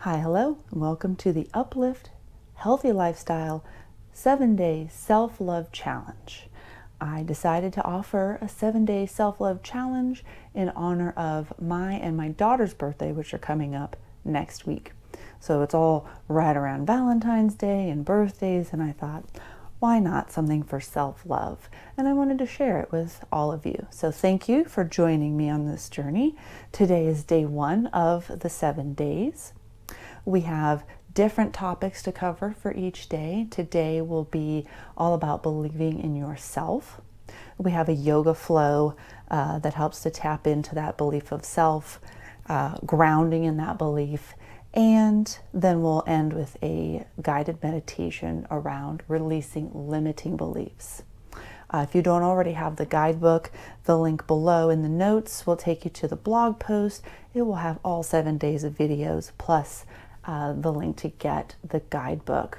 Hi, hello, and welcome to the UPLIFT Healthy Lifestyle 7-Day Self-Love Challenge. I decided to offer a 7-day self-love challenge in honor of my and my daughter's birthday, which are coming up next week. So it's all right around Valentine's Day and birthdays, and I thought, why not something for self-love? And I wanted to share it with all of you. So thank you for joining me on this journey. Today is day 1 of the 7 days. We have different topics to cover for each day. Today will be all about believing in yourself. We have a yoga flow that helps to tap into that belief of self, grounding in that belief, and then we'll end with a guided meditation around releasing limiting beliefs. If you don't already have the guidebook, the link below in the notes will take you to the blog post. It will have all 7 days of videos plus the link to get the guidebook.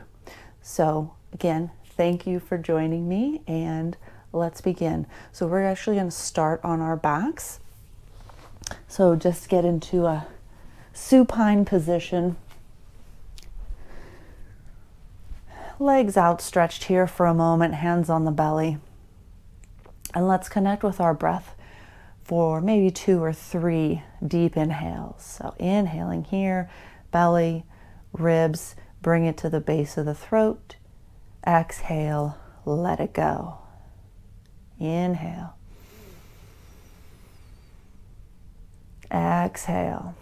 So again, thank you for joining me, and let's begin. So we're actually going to start on our backs. So just get into a supine position. Legs outstretched here for a moment, hands on the belly. And let's connect with our breath for maybe 2 or 3 deep inhales. So inhaling here, belly, ribs, bring it to the base of the throat. Exhale, let it go. Inhale. Exhale.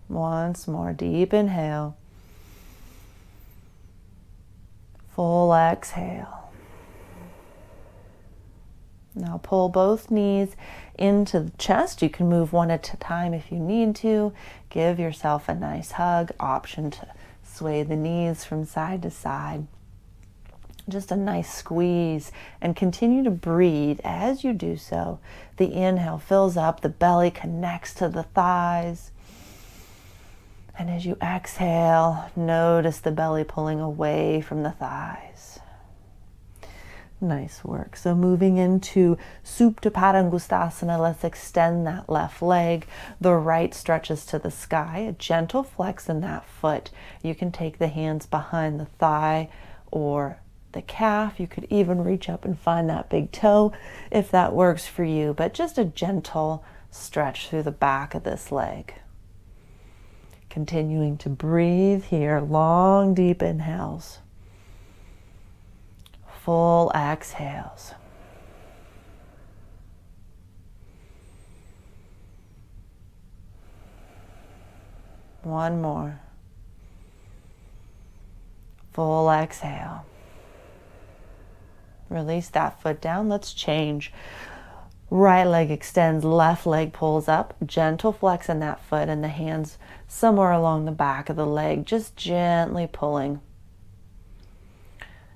Once more, deep inhale. Full exhale. Now pull both knees into the chest. You can move one at a time if you need to. Give yourself a nice hug. Option to sway the knees from side to side. Just a nice squeeze, and continue to breathe as you do so. The inhale fills up, the belly connects to the thighs. And as you exhale, notice the belly pulling away from the thighs. Nice work. So moving into Supta Padangusthasana, let's extend that left leg. The right stretches to the sky, a gentle flex in that foot. You can take the hands behind the thigh or the calf. You could even reach up and find that big toe if that works for you, but just a gentle stretch through the back of this leg. Continuing to breathe here, long, deep inhales. Full exhales. One more. Full exhale. Release that foot down. Let's change. Right leg extends, left leg pulls up. Gentle flex in that foot and the hands somewhere along the back of the leg, just gently pulling.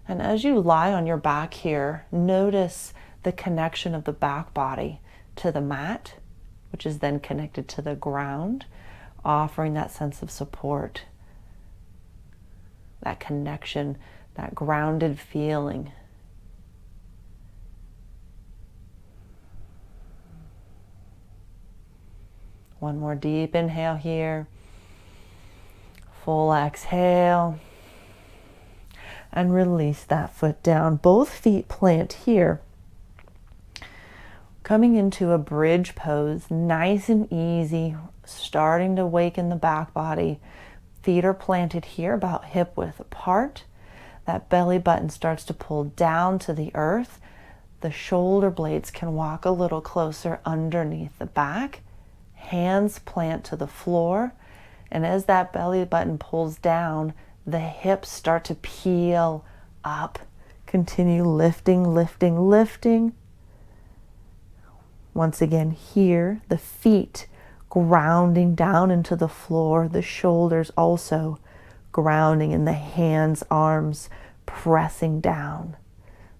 And as you lie on your back here, notice the connection of the back body to the mat, which is then connected to the ground, offering that sense of support, that connection, that grounded feeling. One more deep inhale here. Full exhale. And release that foot down. Both feet plant here. Coming into a bridge pose, nice and easy, starting to awaken the back body. Feet are planted here, about hip width apart. That belly button starts to pull down to the earth. The shoulder blades can walk a little closer underneath the back. Hands plant to the floor. And as that belly button pulls down, the hips start to peel up. Continue lifting, lifting, lifting. Once again here, the feet grounding down into the floor, the shoulders also grounding, and the hands, arms pressing down,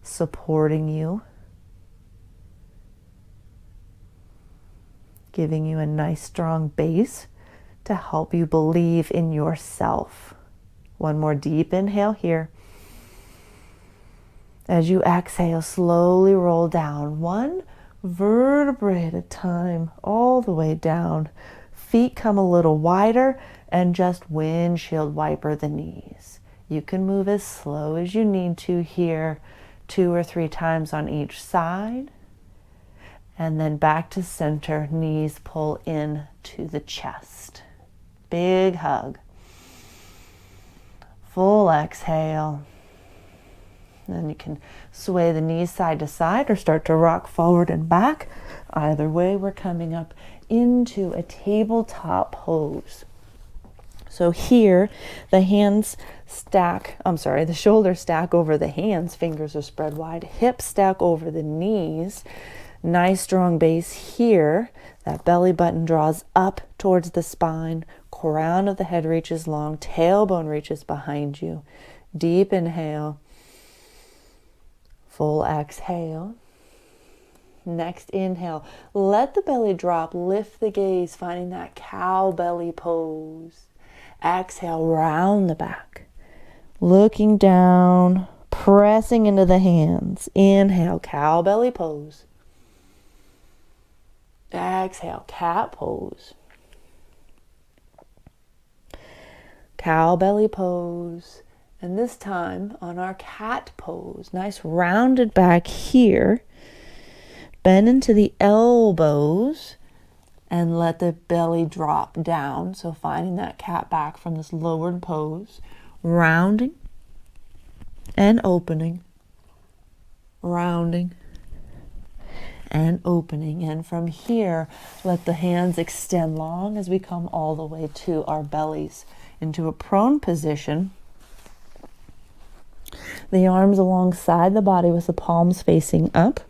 supporting you, giving you a nice strong base to help you believe in yourself. One more deep inhale here. As you exhale, slowly roll down, one vertebrae at a time, all the way down. feet come a little wider and just windshield wiper the knees. You can move as slow as you need to here, 2 or 3 times on each side. And then back to center, knees pull in to the chest. Big hug. Full exhale. Then you can sway the knees side to side or start to rock forward and back. Either way, we're coming up into a tabletop pose. So here, the shoulders stack over the hands, fingers are spread wide, hips stack over the knees. Nice strong base here. That belly button draws up towards the spine, crown of the head reaches long, tailbone reaches behind you. Deep inhale. Full exhale. Next inhale. Let the belly drop, lift the gaze, finding that cow belly pose. Exhale, round the back. Looking down, pressing into the hands. Inhale, cow belly pose. Exhale, cat pose. Cow belly pose. And this time on our cat pose, nice rounded back here. Bend into the elbows and let the belly drop down. So finding that cat back from this lowered pose. Rounding and opening. Rounding and opening. And from here, let the hands extend long as we come all the way to our bellies into a prone position. The arms alongside the body with the palms facing up.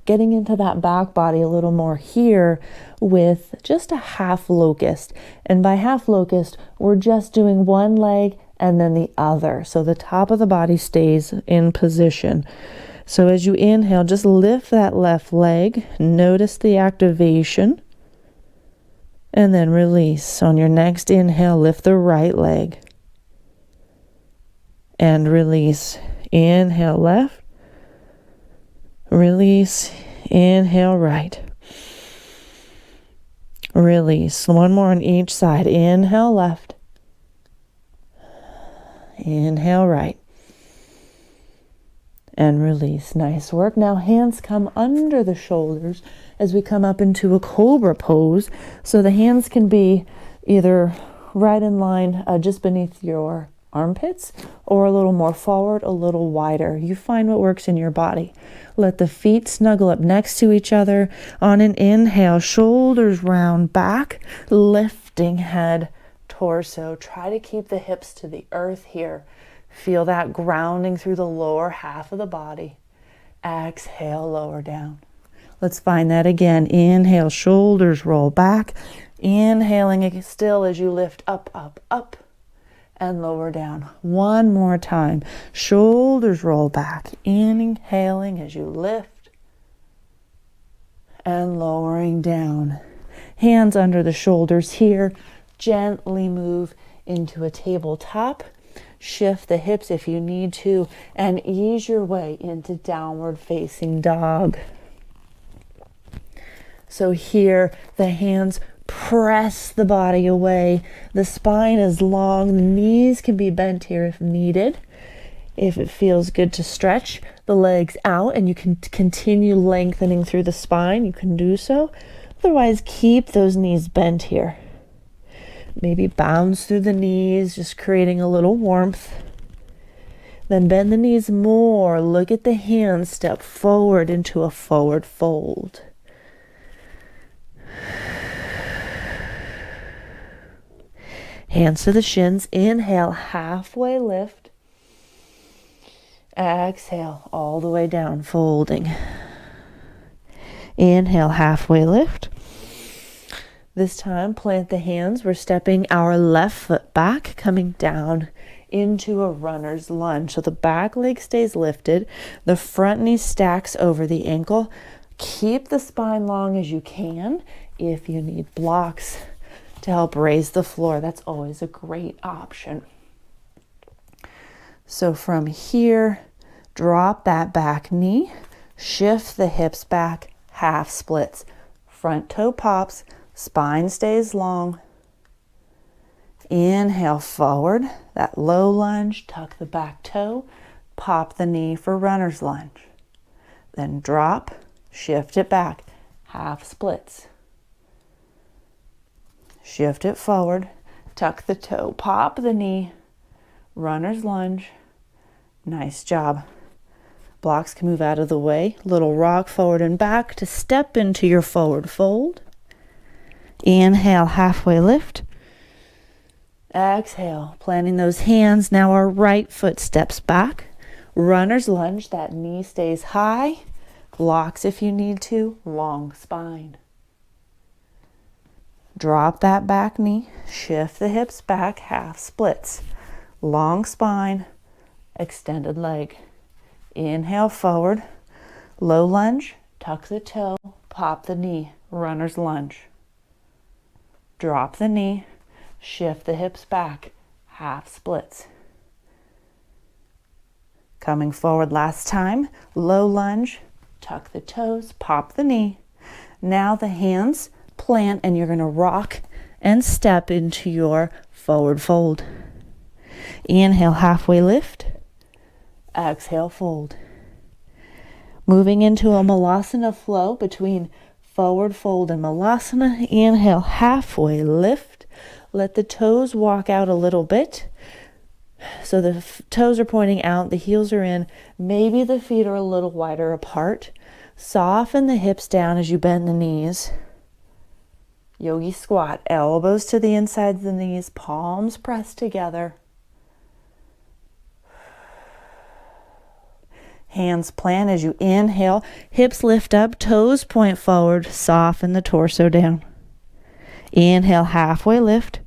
Getting into that back body a little more here with just a half locust. And by half locust, we're just doing one leg and then the other. So the top of the body stays in position. So as you inhale, just lift that left leg. Notice the activation. And then release. On your next inhale, lift the right leg. And release. Inhale left. Release. Inhale right. Release. One more on each side. Inhale left. Inhale right. And release. Nice work. Now hands come under the shoulders as we come up into a cobra pose. So the hands can be either right in line just beneath your armpits or a little more forward, a little wider. You find what works in your body. Let the feet snuggle up next to each other. On an inhale, shoulders round back, lifting head, torso. Try to keep the hips to the earth here. Feel that grounding through the lower half of the body. Exhale, lower down. Let's find that again. Inhale, shoulders roll back. Inhaling still as you lift up, up, up. And lower down. One more time. Shoulders roll back. Inhaling as you lift. And lowering down. Hands under the shoulders here. Gently move into a tabletop. Shift the hips if you need to. And ease your way into downward facing dog. So here, the hands press the body away. The spine is long. The knees can be bent here if needed. If it feels good to stretch the legs out and you can continue lengthening through the spine, you can do so. Otherwise, keep those knees bent here. Maybe bounce through the knees, just creating a little warmth. Then bend the knees more. Look at the hands. Step forward into a forward fold. Hands to the shins. Inhale, halfway lift. Exhale, all the way down, folding. Inhale, halfway lift. This time, plant the hands. We're stepping our left foot back, coming down into a runner's lunge. So the back leg stays lifted. The front knee stacks over the ankle. Keep the spine long as you can. If you need blocks to help raise the floor, that's always a great option. So from here, drop that back knee, shift the hips back, half splits, front toe pops, Spine stays long. Inhale forward, that low lunge, tuck the back toe, pop the knee for runner's lunge. Then drop, shift it back, half splits. Shift it forward, tuck the toe, pop the knee, runner's lunge. Nice job. Blocks can move out of the way. Little rock forward and back to step into your forward fold. Inhale, halfway lift. Exhale, planting those hands. Now our right foot steps back. Runner's lunge, that knee stays high. Blocks if you need to, long spine. Drop that back knee, shift the hips back, half splits. Long spine, extended leg. Inhale forward, low lunge, tuck the toe, pop the knee, runner's lunge. Drop the knee, shift the hips back, half splits. Coming forward last time, low lunge, tuck the toes, pop the knee. Now the hands plant and you're going to rock and step into your forward fold. Inhale, halfway lift. Exhale, fold. Moving into a malasana flow between forward fold and malasana. Inhale, halfway lift. Let the toes walk out a little bit. So the toes are pointing out, the heels are in. Maybe the feet are a little wider apart. Soften the hips down as you bend the knees. Yogi squat, elbows to the inside of the knees, palms pressed together. Hands plant as you inhale, hips lift up, toes point forward, soften the torso down. Inhale, halfway lift.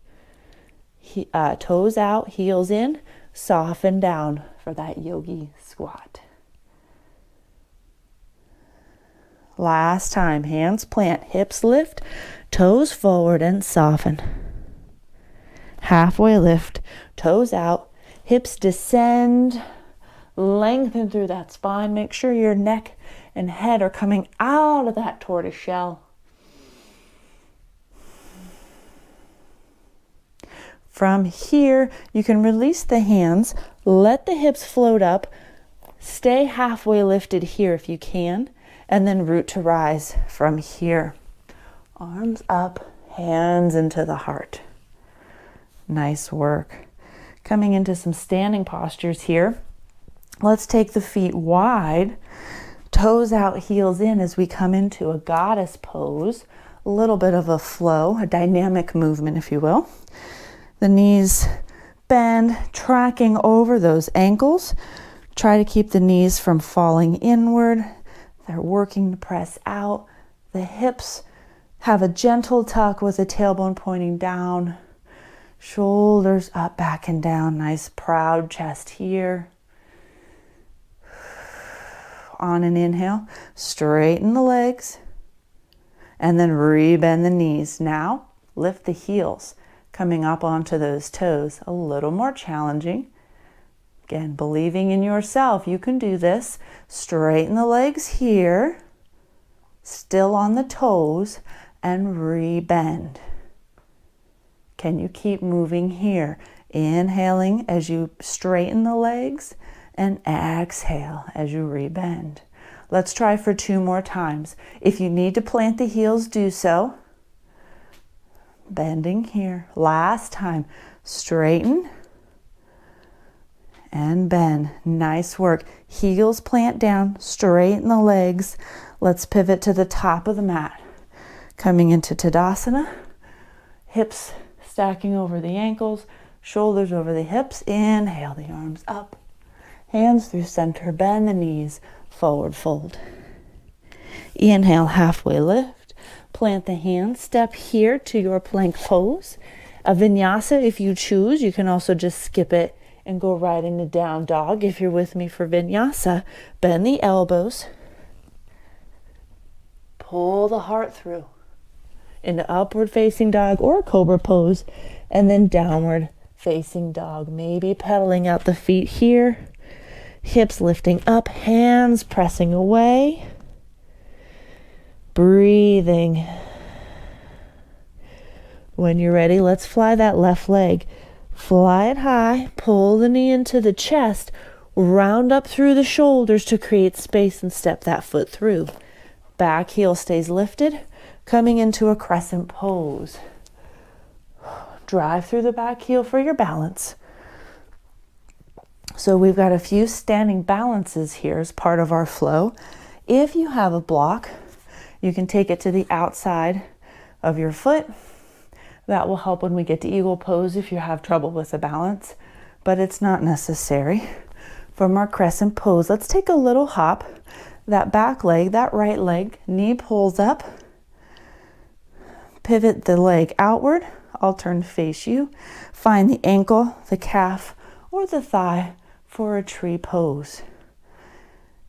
Toes out, heels in, soften down for that yogi squat. Last time, hands plant, hips lift, toes forward and soften. Halfway lift, toes out, hips descend, lengthen through that spine. Make sure your neck and head are coming out of that tortoise shell. From here, you can release the hands, let the hips float up, stay halfway lifted here if you can, and then root to rise from here. Arms up, hands into the heart. Nice work. Coming into some standing postures here. Let's take the feet wide, toes out, heels in as we come into a goddess pose. A little bit of a flow, a dynamic movement, if you will. The knees bend, tracking over those ankles. Try to keep the knees from falling inward. They're working to press out. The hips have a gentle tuck with the tailbone pointing down. Shoulders up, back and down. Nice proud chest here. On an inhale, straighten the legs and then rebend the knees. Now lift the heels, coming up onto those toes. A little more challenging. Again, believing in yourself, you can do this. Straighten the legs here, still on the toes, and rebend. Can you keep moving here? Inhaling as you straighten the legs and exhale as you rebend. Let's try for 2 more times. If you need to plant the heels, do so. Bending here. Last time. Straighten and bend. Nice work. Heels plant down. Straighten the legs. Let's pivot to the top of the mat. Coming into Tadasana. Hips stacking over the ankles. Shoulders over the hips. Inhale the arms up. Hands through center. Bend the knees. Forward fold. Inhale, halfway lift. Plant the hands. Step here to your plank pose. A vinyasa if you choose. You can also just skip it and go right into down dog if you're with me for vinyasa. Bend the elbows. Pull the heart through into upward facing dog or cobra pose, and then downward facing dog. Maybe pedaling out the feet here. Hips lifting up, hands pressing away. Breathing. When you're ready, let's fly that left leg. Fly it high, pull the knee into the chest, round up through the shoulders to create space and step that foot through. Back heel stays lifted, coming into a crescent pose. Drive through the back heel for your balance. So we've got a few standing balances here as part of our flow. If you have a block, you can take it to the outside of your foot. That will help when we get to eagle pose if you have trouble with the balance, but it's not necessary. From our crescent pose, let's take a little hop. That back leg, that right leg, knee pulls up. Pivot the leg outward. I'll turn to face you. Find the ankle, the calf, or the thigh for a tree pose.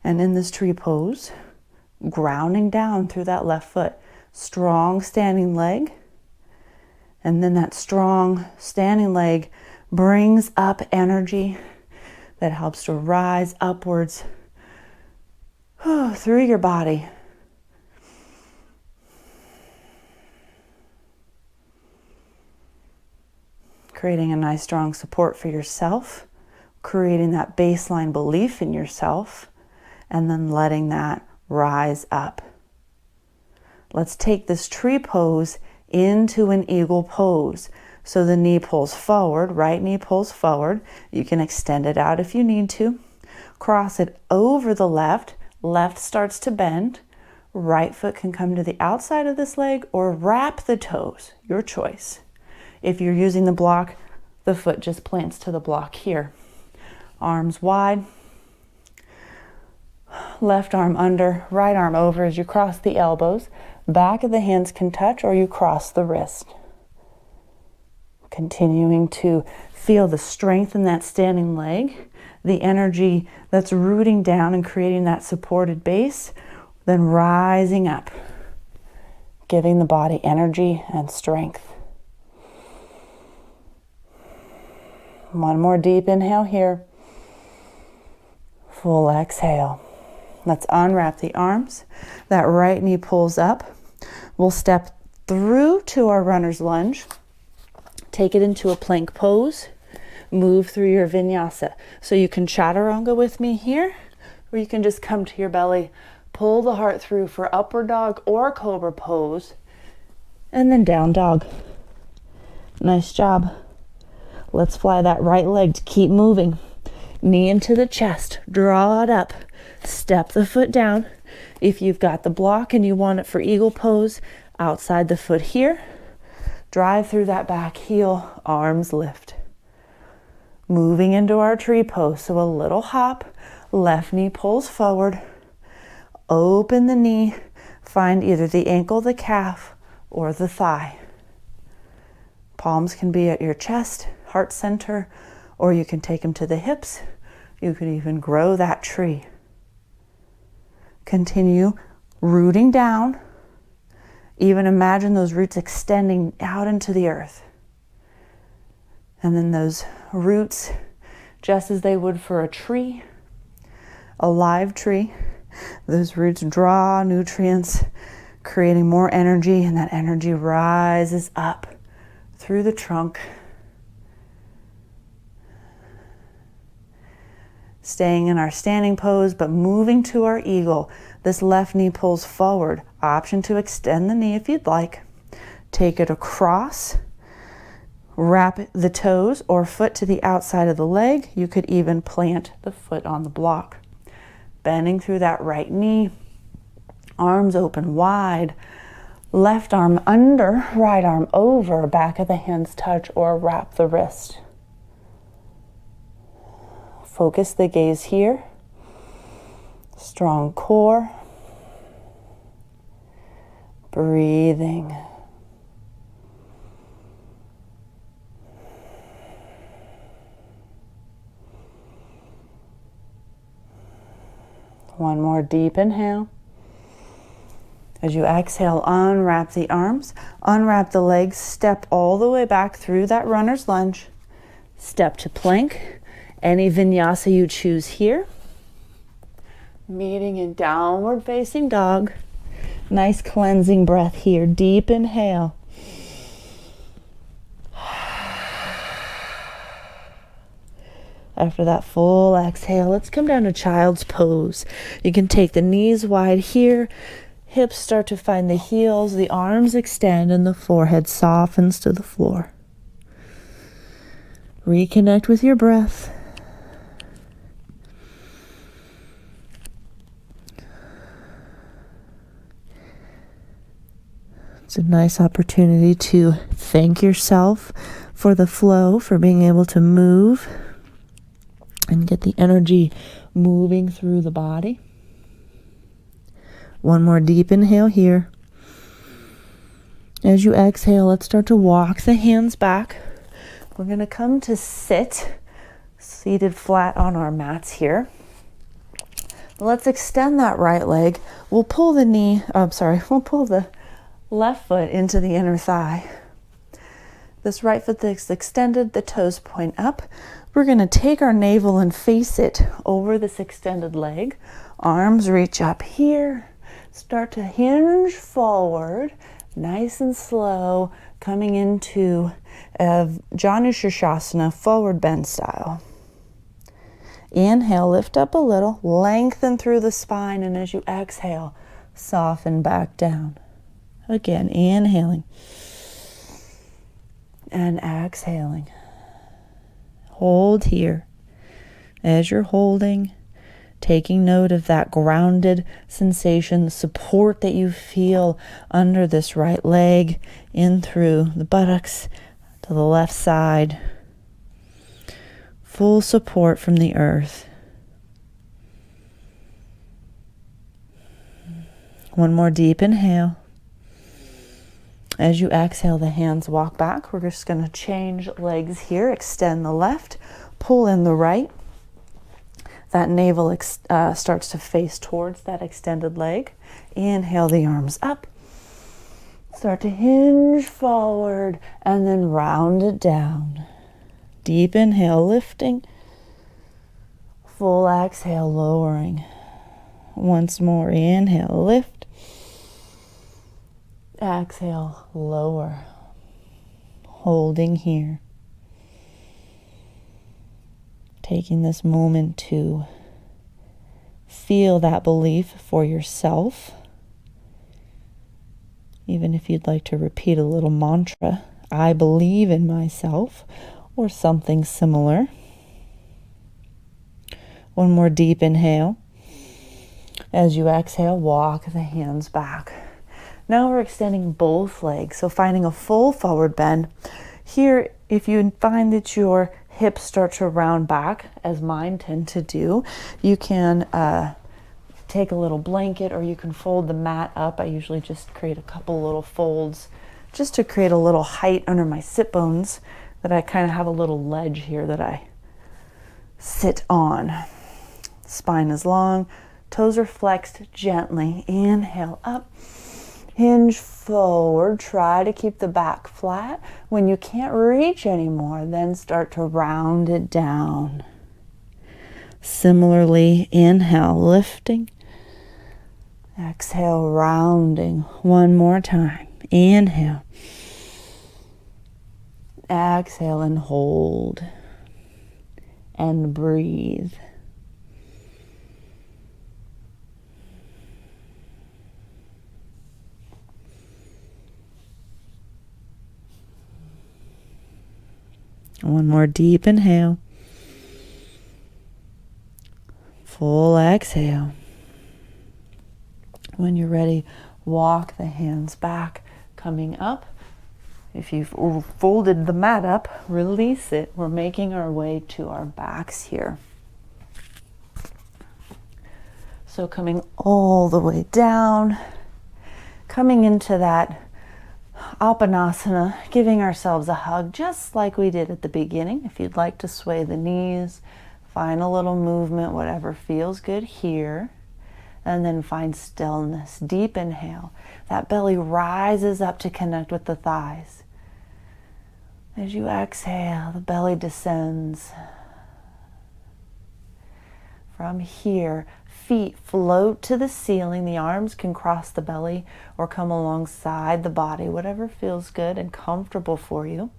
And in this tree pose, grounding down through that left foot, strong standing leg. And then that strong standing leg brings up energy that helps to rise upwards through your body. Creating a nice strong support for yourself, creating that baseline belief in yourself, and then letting that rise up. Let's take this tree pose into an eagle pose. So the knee pulls forward, right knee pulls forward. You can extend it out if you need to. Cross it over the left. Left starts to bend. Right foot can come to the outside of this leg or wrap the toes, your choice. If you're using the block, the foot just plants to the block here. Arms wide. Left arm under, right arm over as you cross the elbows. Back of the hands can touch or you cross the wrist. Continuing to feel the strength in that standing leg, the energy that's rooting down and creating that supported base, then rising up, giving the body energy and strength. One more deep inhale here. Full exhale. Let's unwrap the arms. That right knee pulls up. We'll step through to our runner's lunge. Take it into a plank pose. Move through your vinyasa. So you can chaturanga with me here, or you can just come to your belly, pull the heart through for upward dog or cobra pose, and then down dog. Nice job. Let's fly that right leg to keep moving. Knee into the chest, draw it up, step the foot down. If you've got the block and you want it for eagle pose, outside the foot here, drive through that back heel, arms lift. Moving into our tree pose, so a little hop, left knee pulls forward, open the knee, find either the ankle, the calf, or the thigh. Palms can be at your chest, heart center, or you can take them to the hips. You can even grow that tree. Continue rooting down. Even imagine those roots extending out into the earth. And then those roots, just as they would for a tree, a live tree, those roots draw nutrients, creating more energy, and that energy rises up through the trunk. Staying in our standing pose, but moving to our eagle. This left knee pulls forward. Option to extend the knee if you'd like. Take it across. Wrap the toes or foot to the outside of the leg. You could even plant the foot on the block. Bending through that right knee. Arms open wide. Left arm under, right arm over. Back of the hands touch or wrap the wrist. Focus the gaze here. Strong core. Breathing. One more deep inhale. As you exhale, unwrap the arms, unwrap the legs, step all the way back through that runner's lunge. Step to plank. Any vinyasa you choose here. Meeting in downward facing dog. Nice cleansing breath here. Deep inhale. After that full exhale, let's come down to child's pose. You can take the knees wide here. Hips start to find the heels. The arms extend and the forehead softens to the floor. Reconnect with your breath. It's a nice opportunity to thank yourself for the flow, for being able to move and get the energy moving through the body. One more deep inhale here. As you exhale, let's start to walk the hands back. We're going to come to sit, seated flat on our mats here. Let's extend that right leg. We'll pull the left foot into the inner thigh. This right foot is extended, the toes point up. We're going to take our navel and face it over this extended leg. Arms reach up here. Start to hinge forward, nice and slow, coming into Janu Shirshasana, forward bend style. Inhale, lift up a little, lengthen through the spine, and as you exhale, soften back down. Again, inhaling and exhaling. Hold here. As you're holding, taking note of that grounded sensation, the support that you feel under this right leg, in through the buttocks to the left side. Full support from the earth. One more deep inhale. As you exhale, the hands walk back. We're just going to change legs here. Extend the left, pull in the right. That navel starts to face towards that extended leg. Inhale the arms up. Start to hinge forward and then round it down. Deep inhale, lifting. Full exhale, lowering. Once more, inhale, lift. Exhale, lower. Holding here. Taking this moment to feel that belief for yourself. Even if you'd like to repeat a little mantra, I believe in myself, or something similar. One more deep inhale. As you exhale, walk the hands back. Now we're extending both legs, so finding a full forward bend. Here, if you find that your hips start to round back, as mine tend to do, you can take a little blanket, or you can fold the mat up. I usually just create a couple little folds just to create a little height under my sit bones, that I kind of have a little ledge here that I sit on. Spine is long, toes are flexed gently. Inhale up. Hinge forward, try to keep the back flat. When you can't reach anymore, then start to round it down. Similarly, inhale, lifting. Exhale, rounding. One more time. Inhale. Exhale and hold. And breathe. One more deep inhale. Full exhale. When you're ready, walk the hands back, coming up. If you've folded the mat up, release it. We're making our way to our backs here. So coming all the way down, coming into that Apanasana, giving ourselves a hug just like we did at the beginning. If you'd like to sway the knees, find a little movement, whatever feels good here. And then find stillness. Deep inhale. That belly rises up to connect with the thighs. As you exhale, the belly descends. From here, feet float to the ceiling. The arms can cross the belly or come alongside the body, whatever feels good and comfortable for you.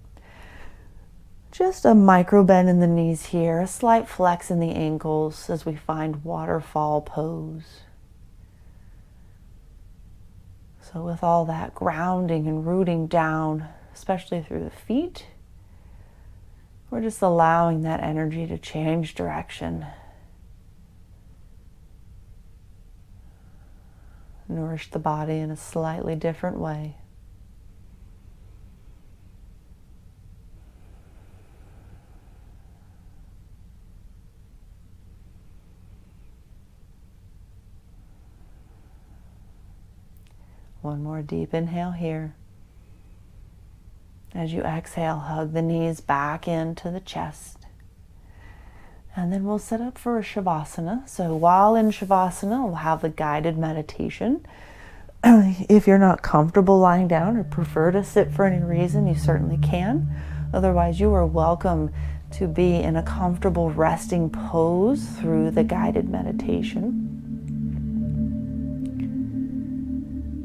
Just a micro bend in the knees here, a slight flex in the ankles as we find waterfall pose. So with all that grounding and rooting down, especially through the feet, we're just allowing that energy to change direction. Nourish the body in a slightly different way. One more deep inhale here. As you exhale, hug the knees back into the chest. And then we'll set up for a Shavasana. So while in Shavasana, we'll have the guided meditation. If you're not comfortable lying down or prefer to sit for any reason, you certainly can. Otherwise, you are welcome to be in a comfortable resting pose through the guided meditation.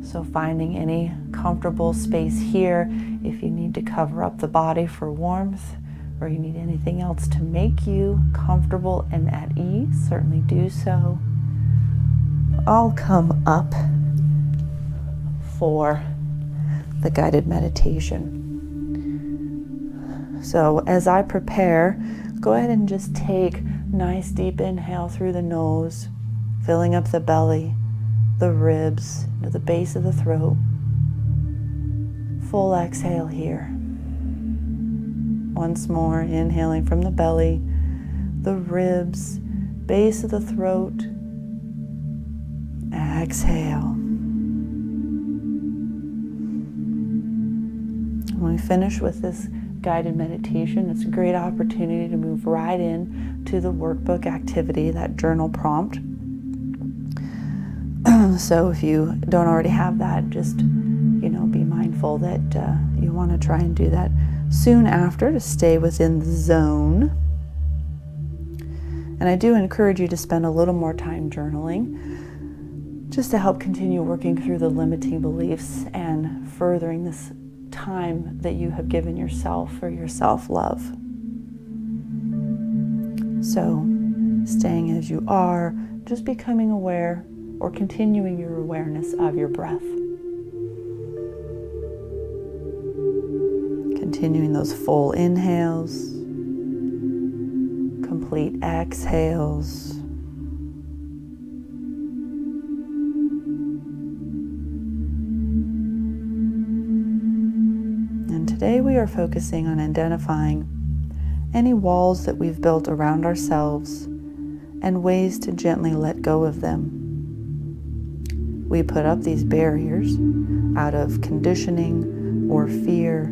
So finding any comfortable space here. If you need to cover up the body for warmth, or you need anything else to make you comfortable and at ease, certainly do so. I'll come up for the guided meditation. So as I prepare, go ahead and just take a nice deep inhale through the nose, filling up the belly, the ribs, to the base of the throat. Full exhale here. Once more, inhaling from the belly, the ribs, base of the throat. Exhale. When we finish with this guided meditation, it's a great opportunity to move right in to the workbook activity, that journal prompt. So if you don't already have that, just, be mindful that you want to try and do that soon after to stay within the zone. And I do encourage you to spend a little more time journaling just to help continue working through the limiting beliefs and furthering this time that you have given yourself for your self-love. So staying as you are, just becoming aware or continuing your awareness of your breath. Continuing those full inhales, complete exhales. And today we are focusing on identifying any walls that we've built around ourselves and ways to gently let go of them. We put up these barriers out of conditioning or fear,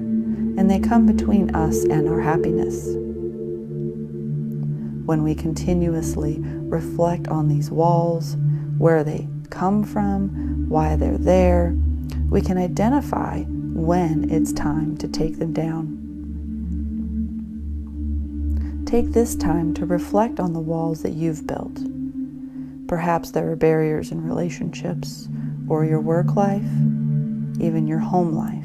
and they come between us and our happiness. When we continuously reflect on these walls, where they come from, why they're there, we can identify when it's time to take them down. Take this time to reflect on the walls that you've built. Perhaps there are barriers in relationships, or your work life, even your home life.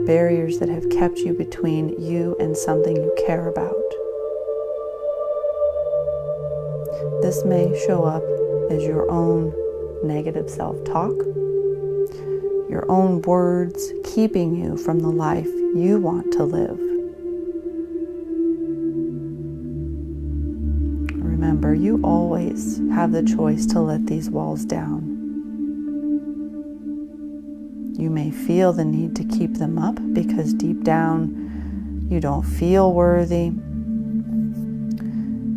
Barriers that have kept you between you and something you care about. This may show up as your own negative self-talk, your own words keeping you from the life you want to live. Remember, you always have the choice to let these walls down. You may feel the need to keep them up because deep down you don't feel worthy.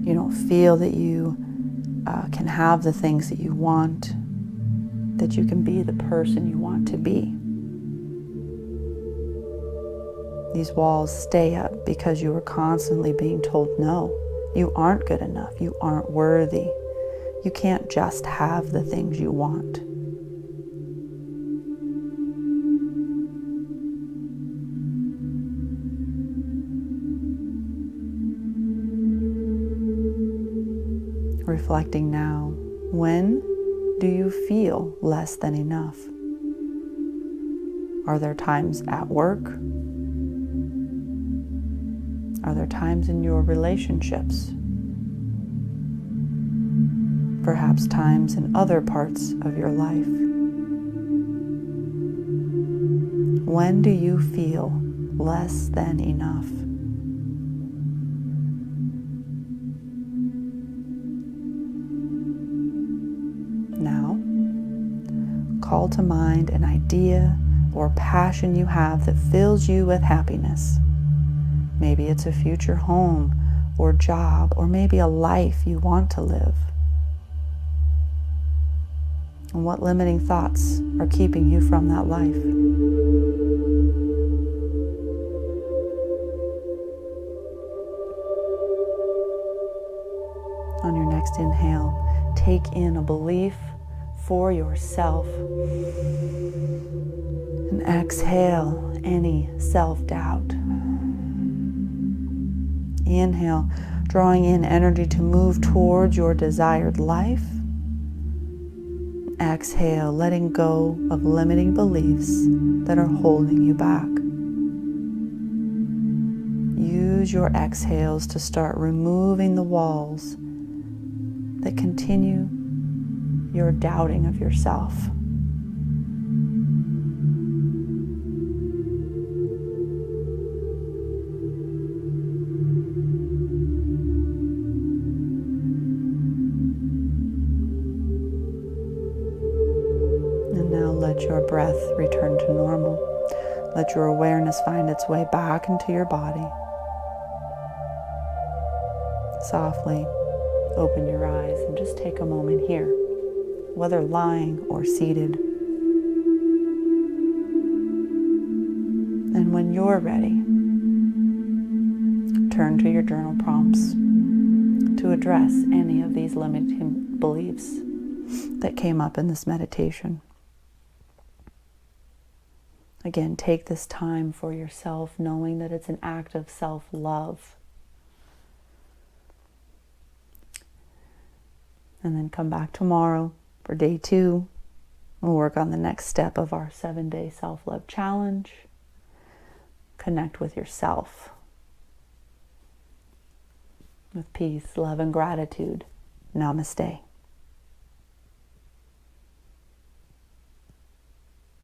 You don't feel that you can have the things that you want, that you can be the person you want to be. These walls stay up because you are constantly being told no. You aren't good enough. You aren't worthy. You can't just have the things you want. Reflecting now, when do you feel less than enough? Are there times at work? Are there times in your relationships? Perhaps times in other parts of your life? When do you feel less than enough? Now, call to mind an idea or passion you have that fills you with happiness. Maybe it's a future home or job, or maybe a life you want to live. And what limiting thoughts are keeping you from that life? On your next inhale, take in a belief for yourself. And exhale any self-doubt. Inhale, drawing in energy to move towards your desired life. Exhale, letting go of limiting beliefs that are holding you back. Use your exhales to start removing the walls that continue your doubting of yourself. And now let your breath return to normal. Let your awareness find its way back into your body. Softly open your eyes and just take a moment here, whether lying or seated. And when you're ready, turn to your journal prompts to address any of these limiting beliefs that came up in this meditation. Again, take this time for yourself, knowing that it's an act of self-love. And then come back tomorrow for day 2. We'll work on the next step of our 7-day self-love challenge. Connect with yourself. With peace, love, and gratitude. Namaste.